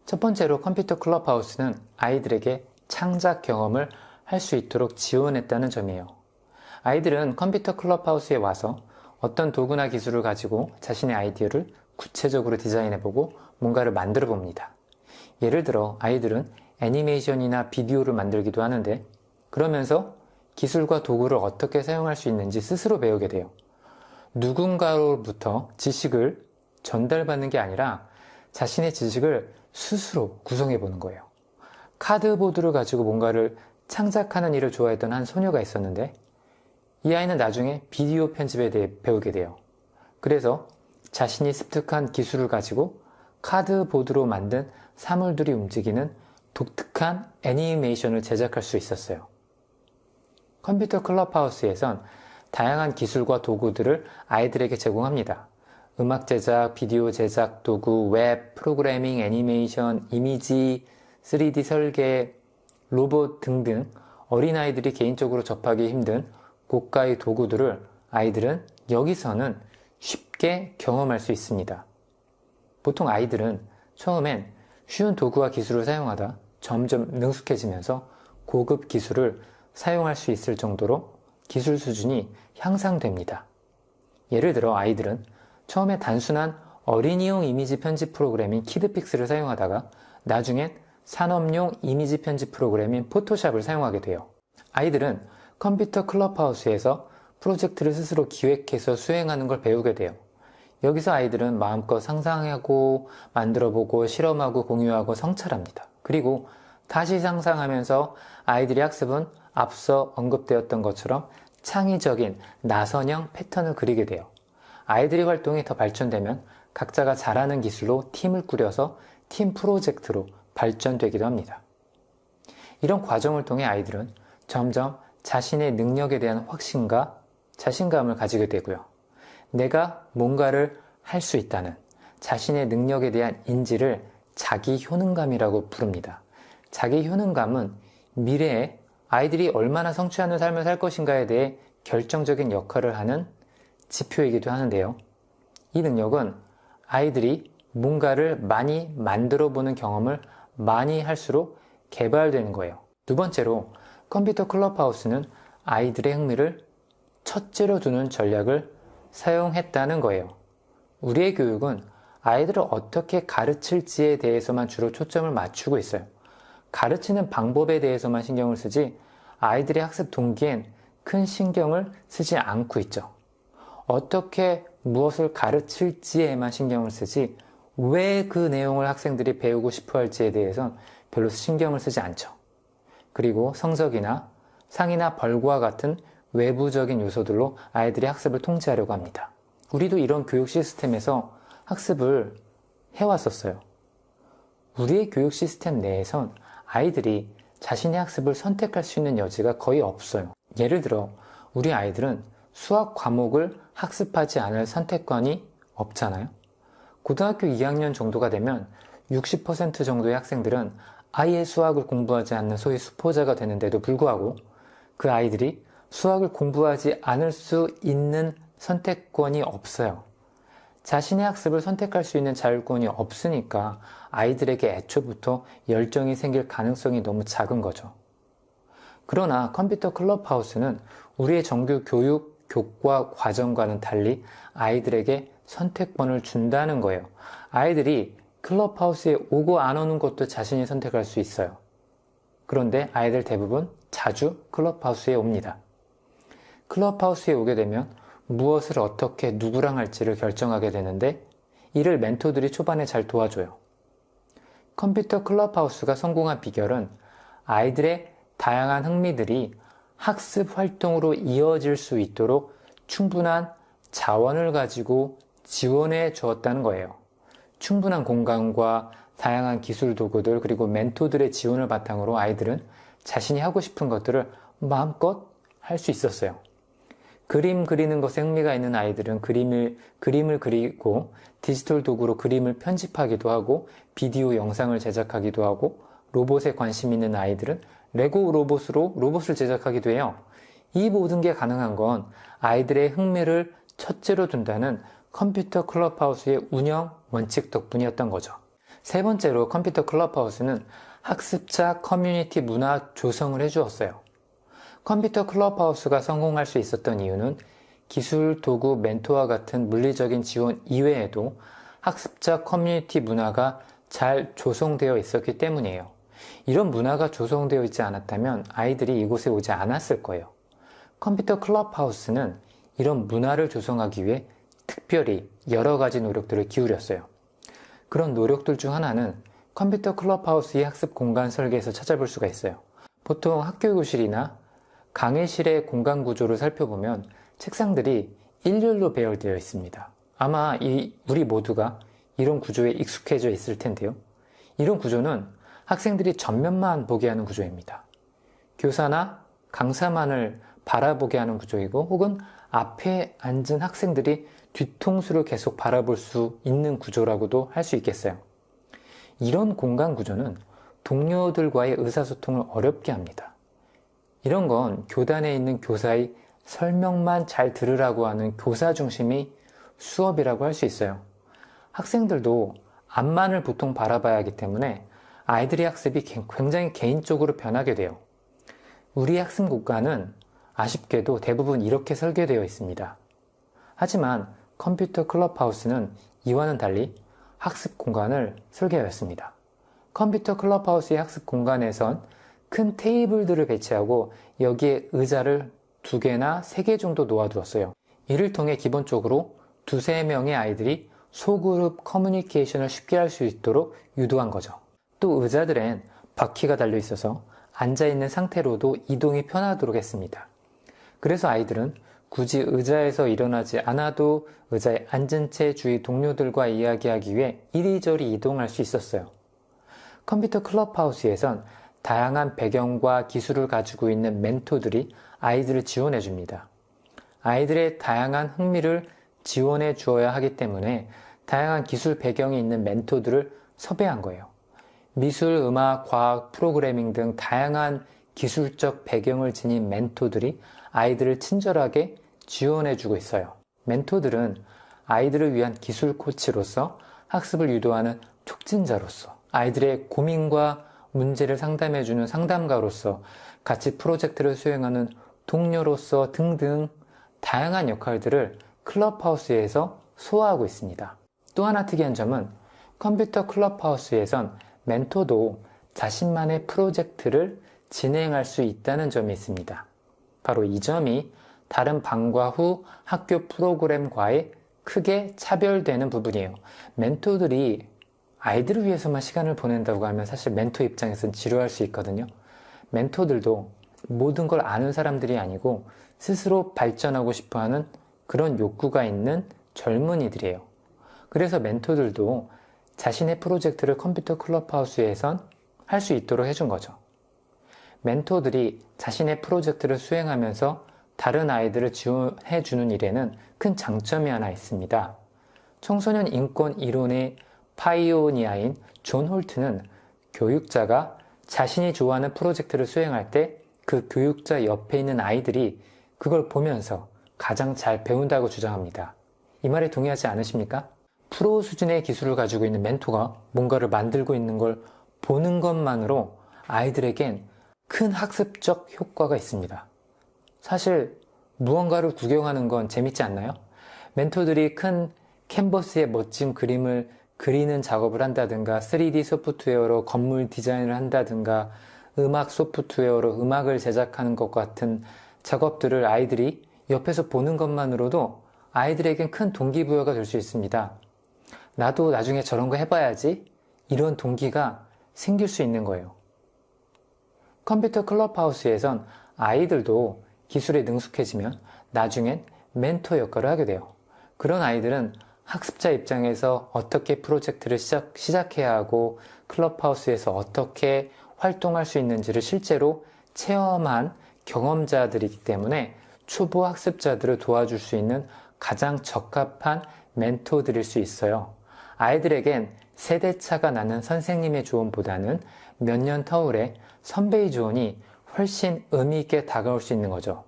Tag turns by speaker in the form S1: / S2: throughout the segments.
S1: 첫 번째로 컴퓨터 클럽하우스는 아이들에게 창작 경험을 할 수 있도록 지원했다는 점이에요. 아이들은 컴퓨터 클럽하우스에 와서 어떤 도구나 기술을 가지고 자신의 아이디어를 구체적으로 디자인해보고 뭔가를 만들어 봅니다. 예를 들어 아이들은 애니메이션이나 비디오를 만들기도 하는데, 그러면서 기술과 도구를 어떻게 사용할 수 있는지 스스로 배우게 돼요. 누군가로부터 지식을 전달받는 게 아니라 자신의 지식을 스스로 구성해 보는 거예요. 카드보드를 가지고 뭔가를 창작하는 일을 좋아했던 한 소녀가 있었는데, 이 아이는 나중에 비디오 편집에 대해 배우게 돼요. 그래서 자신이 습득한 기술을 가지고 카드보드로 만든 사물들이 움직이는 독특한 애니메이션을 제작할 수 있었어요. 컴퓨터 클럽하우스에선 다양한 기술과 도구들을 아이들에게 제공합니다. 음악 제작, 비디오 제작 도구, 웹, 프로그래밍, 애니메이션, 이미지, 3D 설계, 로봇 등등 어린아이들이 개인적으로 접하기 힘든 고가의 도구들을 아이들은 여기서는 쉽게 경험할 수 있습니다. 보통 아이들은 처음엔 쉬운 도구와 기술을 사용하다 점점 능숙해지면서 고급 기술을 사용할 수 있을 정도로 기술 수준이 향상됩니다. 예를 들어 아이들은 처음에 단순한 어린이용 이미지 편집 프로그램인 키드픽스를 사용하다가 나중엔 산업용 이미지 편집 프로그램인 포토샵을 사용하게 돼요. 아이들은 컴퓨터 클럽하우스에서 프로젝트를 스스로 기획해서 수행하는 걸 배우게 돼요. 여기서 아이들은 마음껏 상상하고 만들어보고 실험하고 공유하고 성찰합니다. 그리고 다시 상상하면서 아이들의 학습은 앞서 언급되었던 것처럼 창의적인 나선형 패턴을 그리게 돼요. 아이들의 활동이 더 발전되면 각자가 잘하는 기술로 팀을 꾸려서 팀 프로젝트로 발전되기도 합니다. 이런 과정을 통해 아이들은 점점 자신의 능력에 대한 확신과 자신감을 가지게 되고요. 내가 뭔가를 할 수 있다는 자신의 능력에 대한 인지를 자기 효능감이라고 부릅니다. 자기 효능감은 미래에 아이들이 얼마나 성취하는 삶을 살 것인가에 대해 결정적인 역할을 하는 지표이기도 하는데요. 이 능력은 아이들이 뭔가를 많이 만들어 보는 경험을 많이 할수록 개발되는 거예요. 두 번째로 컴퓨터 클럽하우스는 아이들의 흥미를 첫째로 두는 전략을 사용했다는 거예요. 우리의 교육은 아이들을 어떻게 가르칠지에 대해서만 주로 초점을 맞추고 있어요. 가르치는 방법에 대해서만 신경을 쓰지 아이들의 학습 동기엔 큰 신경을 쓰지 않고 있죠. 어떻게 무엇을 가르칠지에만 신경을 쓰지 왜 그 내용을 학생들이 배우고 싶어 할지에 대해선 별로 신경을 쓰지 않죠. 그리고 성적이나 상이나 벌과 같은 외부적인 요소들로 아이들의 학습을 통제하려고 합니다. 우리도 이런 교육 시스템에서 학습을 해왔었어요. 우리의 교육 시스템 내에선 아이들이 자신의 학습을 선택할 수 있는 여지가 거의 없어요. 예를 들어 우리 아이들은 수학 과목을 학습하지 않을 선택권이 없잖아요. 고등학교 2학년 정도가 되면 60% 정도의 학생들은 아예 수학을 공부하지 않는 소위 수포자가 되는데도 불구하고 그 아이들이 수학을 공부하지 않을 수 있는 선택권이 없어요. 자신의 학습을 선택할 수 있는 자율권이 없으니까 아이들에게 애초부터 열정이 생길 가능성이 너무 작은 거죠. 그러나 컴퓨터 클럽하우스는 우리의 정규 교육, 교과 과정과는 달리 아이들에게 선택권을 준다는 거예요. 아이들이 클럽하우스에 오고 안 오는 것도 자신이 선택할 수 있어요. 그런데 아이들 대부분 자주 클럽하우스에 옵니다. 클럽하우스에 오게 되면 무엇을 어떻게 누구랑 할지를 결정하게 되는데 이를 멘토들이 초반에 잘 도와줘요. 컴퓨터 클럽하우스가 성공한 비결은 아이들의 다양한 흥미들이 학습 활동으로 이어질 수 있도록 충분한 자원을 가지고 지원해 주었다는 거예요. 충분한 공간과 다양한 기술 도구들 그리고 멘토들의 지원을 바탕으로 아이들은 자신이 하고 싶은 것들을 마음껏 할 수 있었어요. 그림 그리는 것에 흥미가 있는 아이들은 그림을 그리고 디지털 도구로 그림을 편집하기도 하고 비디오 영상을 제작하기도 하고 로봇에 관심 있는 아이들은 레고 로봇으로 로봇을 제작하기도 해요. 이 모든 게 가능한 건 아이들의 흥미를 첫째로 둔다는 컴퓨터 클럽하우스의 운영 원칙 덕분이었던 거죠. 세 번째로 컴퓨터 클럽하우스는 학습자 커뮤니티 문화 조성을 해주었어요. 컴퓨터 클럽하우스가 성공할 수 있었던 이유는 기술, 도구, 멘토와 같은 물리적인 지원 이외에도 학습자 커뮤니티 문화가 잘 조성되어 있었기 때문이에요. 이런 문화가 조성되어 있지 않았다면 아이들이 이곳에 오지 않았을 거예요. 컴퓨터 클럽하우스는 이런 문화를 조성하기 위해 특별히 여러 가지 노력들을 기울였어요. 그런 노력들 중 하나는 컴퓨터 클럽하우스의 학습 공간 설계에서 찾아볼 수가 있어요. 보통 학교 교실이나 강의실의 공간 구조를 살펴보면 책상들이 일렬로 배열되어 있습니다. 아마 우리 모두가 이런 구조에 익숙해져 있을 텐데요. 이런 구조는 학생들이 전면만 보게 하는 구조입니다. 교사나 강사만을 바라보게 하는 구조이고 혹은 앞에 앉은 학생들이 뒤통수를 계속 바라볼 수 있는 구조라고도 할 수 있겠어요. 이런 공간 구조는 동료들과의 의사소통을 어렵게 합니다. 이런 건 교단에 있는 교사의 설명만 잘 들으라고 하는 교사 중심의 수업이라고 할 수 있어요. 학생들도 앞만을 보통 바라봐야 하기 때문에 아이들의 학습이 굉장히 개인적으로 변하게 돼요. 우리 학습 공간은 아쉽게도 대부분 이렇게 설계되어 있습니다. 하지만 컴퓨터 클럽하우스는 이와는 달리 학습 공간을 설계하였습니다. 컴퓨터 클럽하우스의 학습 공간에선 큰 테이블들을 배치하고 여기에 의자를 2개나 3개 정도 놓아두었어요. 이를 통해 기본적으로 2~3명의 아이들이 소그룹 커뮤니케이션을 쉽게 할 수 있도록 유도한 거죠. 또 의자들엔 바퀴가 달려 있어서 앉아있는 상태로도 이동이 편하도록 했습니다. 그래서 아이들은 굳이 의자에서 일어나지 않아도 의자에 앉은 채 주위 동료들과 이야기하기 위해 이리저리 이동할 수 있었어요. 컴퓨터 클럽하우스에선 다양한 배경과 기술을 가지고 있는 멘토들이 아이들을 지원해 줍니다. 아이들의 다양한 흥미를 지원해 주어야 하기 때문에 다양한 기술 배경이 있는 멘토들을 섭외한 거예요. 미술, 음악, 과학, 프로그래밍 등 다양한 기술적 배경을 지닌 멘토들이 아이들을 친절하게 지원해 주고 있어요. 멘토들은 아이들을 위한 기술 코치로서 학습을 유도하는 촉진자로서 아이들의 고민과 문제를 상담해 주는 상담가로서 같이 프로젝트를 수행하는 동료로서 등등 다양한 역할들을 클럽하우스에서 소화하고 있습니다. 또 하나 특이한 점은 컴퓨터 클럽하우스에선 멘토도 자신만의 프로젝트를 진행할 수 있다는 점이 있습니다. 바로 이 점이 다른 방과 후 학교 프로그램과의 크게 차별되는 부분이에요. 멘토들이 아이들을 위해서만 시간을 보낸다고 하면 사실 멘토 입장에서는 지루할 수 있거든요. 멘토들도 모든 걸 아는 사람들이 아니고 스스로 발전하고 싶어하는 그런 욕구가 있는 젊은이들이에요. 그래서 멘토들도 자신의 프로젝트를 컴퓨터 클럽하우스에선 할 수 있도록 해준 거죠. 멘토들이 자신의 프로젝트를 수행하면서 다른 아이들을 지원해 주는 일에는 큰 장점이 하나 있습니다. 청소년 인권 이론의 파이오니아인 존 홀트는 교육자가 자신이 좋아하는 프로젝트를 수행할 때 그 교육자 옆에 있는 아이들이 그걸 보면서 가장 잘 배운다고 주장합니다. 이 말에 동의하지 않으십니까? 프로 수준의 기술을 가지고 있는 멘토가 뭔가를 만들고 있는 걸 보는 것만으로 아이들에겐 큰 학습적 효과가 있습니다. 사실 무언가를 구경하는 건 재밌지 않나요? 멘토들이 큰 캔버스에 멋진 그림을 그리는 작업을 한다든가 3D 소프트웨어로 건물 디자인을 한다든가 음악 소프트웨어로 음악을 제작하는 것 같은 작업들을 아이들이 옆에서 보는 것만으로도 아이들에겐 큰 동기부여가 될 수 있습니다. 나도 나중에 저런 거 해봐야지 이런 동기가 생길 수 있는 거예요. 컴퓨터 클럽하우스에선 아이들도 기술에 능숙해지면 나중엔 멘토 역할을 하게 돼요. 그런 아이들은 학습자 입장에서 어떻게 프로젝트를 시작해야 하고 클럽하우스에서 어떻게 활동할 수 있는지를 실제로 체험한 경험자들이기 때문에 초보 학습자들을 도와줄 수 있는 가장 적합한 멘토들일 수 있어요. 아이들에겐 세대차가 나는 선생님의 조언보다는 몇 년 터울의 선배의 조언이 훨씬 의미 있게 다가올 수 있는 거죠.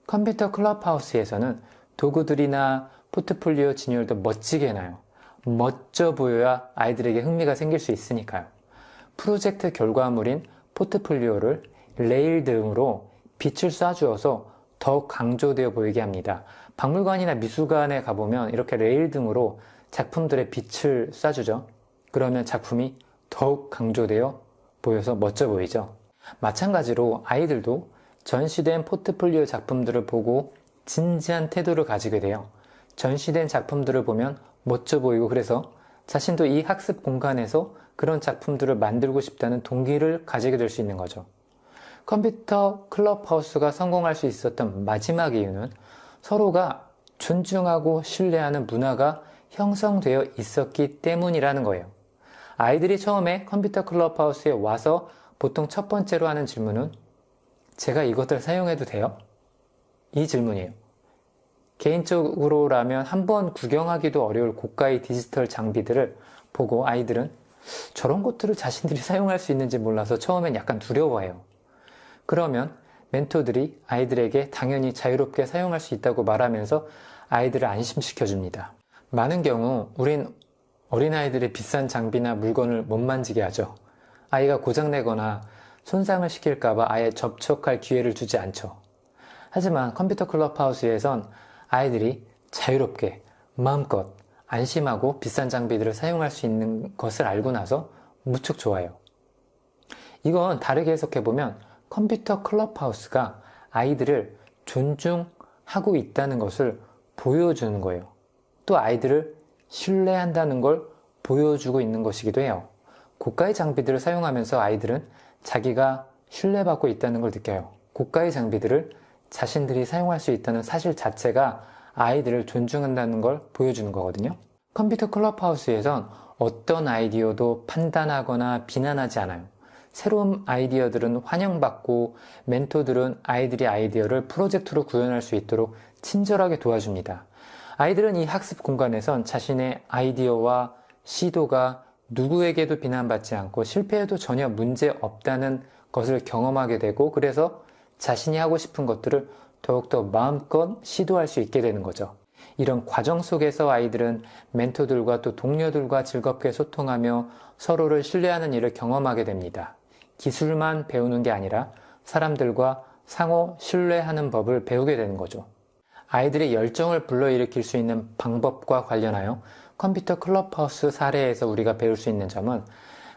S1: 컴퓨터 클럽하우스에서는 도구들이나 포트폴리오 진열도 멋지게 해놔요. 멋져 보여야 아이들에게 흥미가 생길 수 있으니까요. 프로젝트 결과물인 포트폴리오를 레일 등으로 빛을 쏴주어서 더욱 강조되어 보이게 합니다. 박물관이나 미술관에 가보면 이렇게 레일 등으로 작품들의 빛을 쏴주죠. 그러면 작품이 더욱 강조되어 보여서 멋져 보이죠. 마찬가지로 아이들도 전시된 포트폴리오 작품들을 보고 진지한 태도를 가지게 돼요. 전시된 작품들을 보면 멋져 보이고 그래서 자신도 이 학습 공간에서 그런 작품들을 만들고 싶다는 동기를 가지게 될 수 있는 거죠. 컴퓨터 클럽하우스가 성공할 수 있었던 마지막 이유는 서로가 존중하고 신뢰하는 문화가 형성되어 있었기 때문이라는 거예요. 아이들이 처음에 컴퓨터 클럽하우스에 와서 보통 첫 번째로 하는 질문은 제가 이것들 사용해도 돼요? 이 질문이에요. 개인적으로라면 한번 구경하기도 어려울 고가의 디지털 장비들을 보고 아이들은 저런 것들을 자신들이 사용할 수 있는지 몰라서 처음엔 약간 두려워해요. 그러면 멘토들이 아이들에게 당연히 자유롭게 사용할 수 있다고 말하면서 아이들을 안심시켜줍니다. 많은 경우 우린 어린아이들의 비싼 장비나 물건을 못 만지게 하죠. 아이가 고장내거나 손상을 시킬까봐 아예 접촉할 기회를 주지 않죠. 하지만 컴퓨터 클럽하우스에선 아이들이 자유롭게 마음껏 안심하고 비싼 장비들을 사용할 수 있는 것을 알고 나서 무척 좋아요. 이건 다르게 해석해보면 컴퓨터 클럽하우스가 아이들을 존중하고 있다는 것을 보여주는 거예요. 또 아이들을 신뢰한다는 걸 보여주고 있는 것이기도 해요. 고가의 장비들을 사용하면서 아이들은 자기가 신뢰받고 있다는 걸 느껴요. 고가의 장비들을 자신들이 사용할 수 있다는 사실 자체가 아이들을 존중한다는 걸 보여주는 거거든요. 컴퓨터 클럽하우스에선 어떤 아이디어도 판단하거나 비난하지 않아요. 새로운 아이디어들은 환영받고 멘토들은 아이들의 아이디어를 프로젝트로 구현할 수 있도록 친절하게 도와줍니다. 아이들은 이 학습 공간에선 자신의 아이디어와 시도가 누구에게도 비난받지 않고 실패해도 전혀 문제 없다는 것을 경험하게 되고 그래서 자신이 하고 싶은 것들을 더욱더 마음껏 시도할 수 있게 되는 거죠. 이런 과정 속에서 아이들은 멘토들과 또 동료들과 즐겁게 소통하며 서로를 신뢰하는 일을 경험하게 됩니다. 기술만 배우는 게 아니라 사람들과 상호 신뢰하는 법을 배우게 되는 거죠. 아이들의 열정을 불러일으킬 수 있는 방법과 관련하여 컴퓨터 클럽하우스 사례에서 우리가 배울 수 있는 점은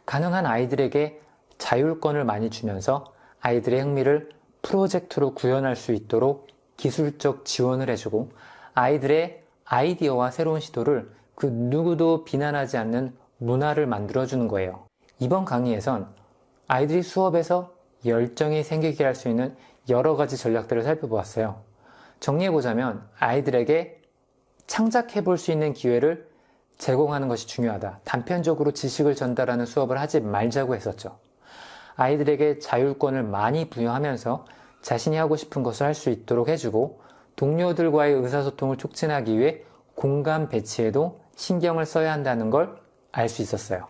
S1: 가능한 아이들에게 자율권을 많이 주면서 아이들의 흥미를 프로젝트로 구현할 수 있도록 기술적 지원을 해주고 아이들의 아이디어와 새로운 시도를 그 누구도 비난하지 않는 문화를 만들어주는 거예요. 이번 강의에선 아이들이 수업에서 열정이 생기게 할 수 있는 여러 가지 전략들을 살펴보았어요. 정리해보자면 아이들에게 창작해 볼 수 있는 기회를 제공하는 것이 중요하다. 단편적으로 지식을 전달하는 수업을 하지 말자고 했었죠. 아이들에게 자율권을 많이 부여하면서 자신이 하고 싶은 것을 할 수 있도록 해주고 동료들과의 의사소통을 촉진하기 위해 공간 배치에도 신경을 써야 한다는 걸 알 수 있었어요.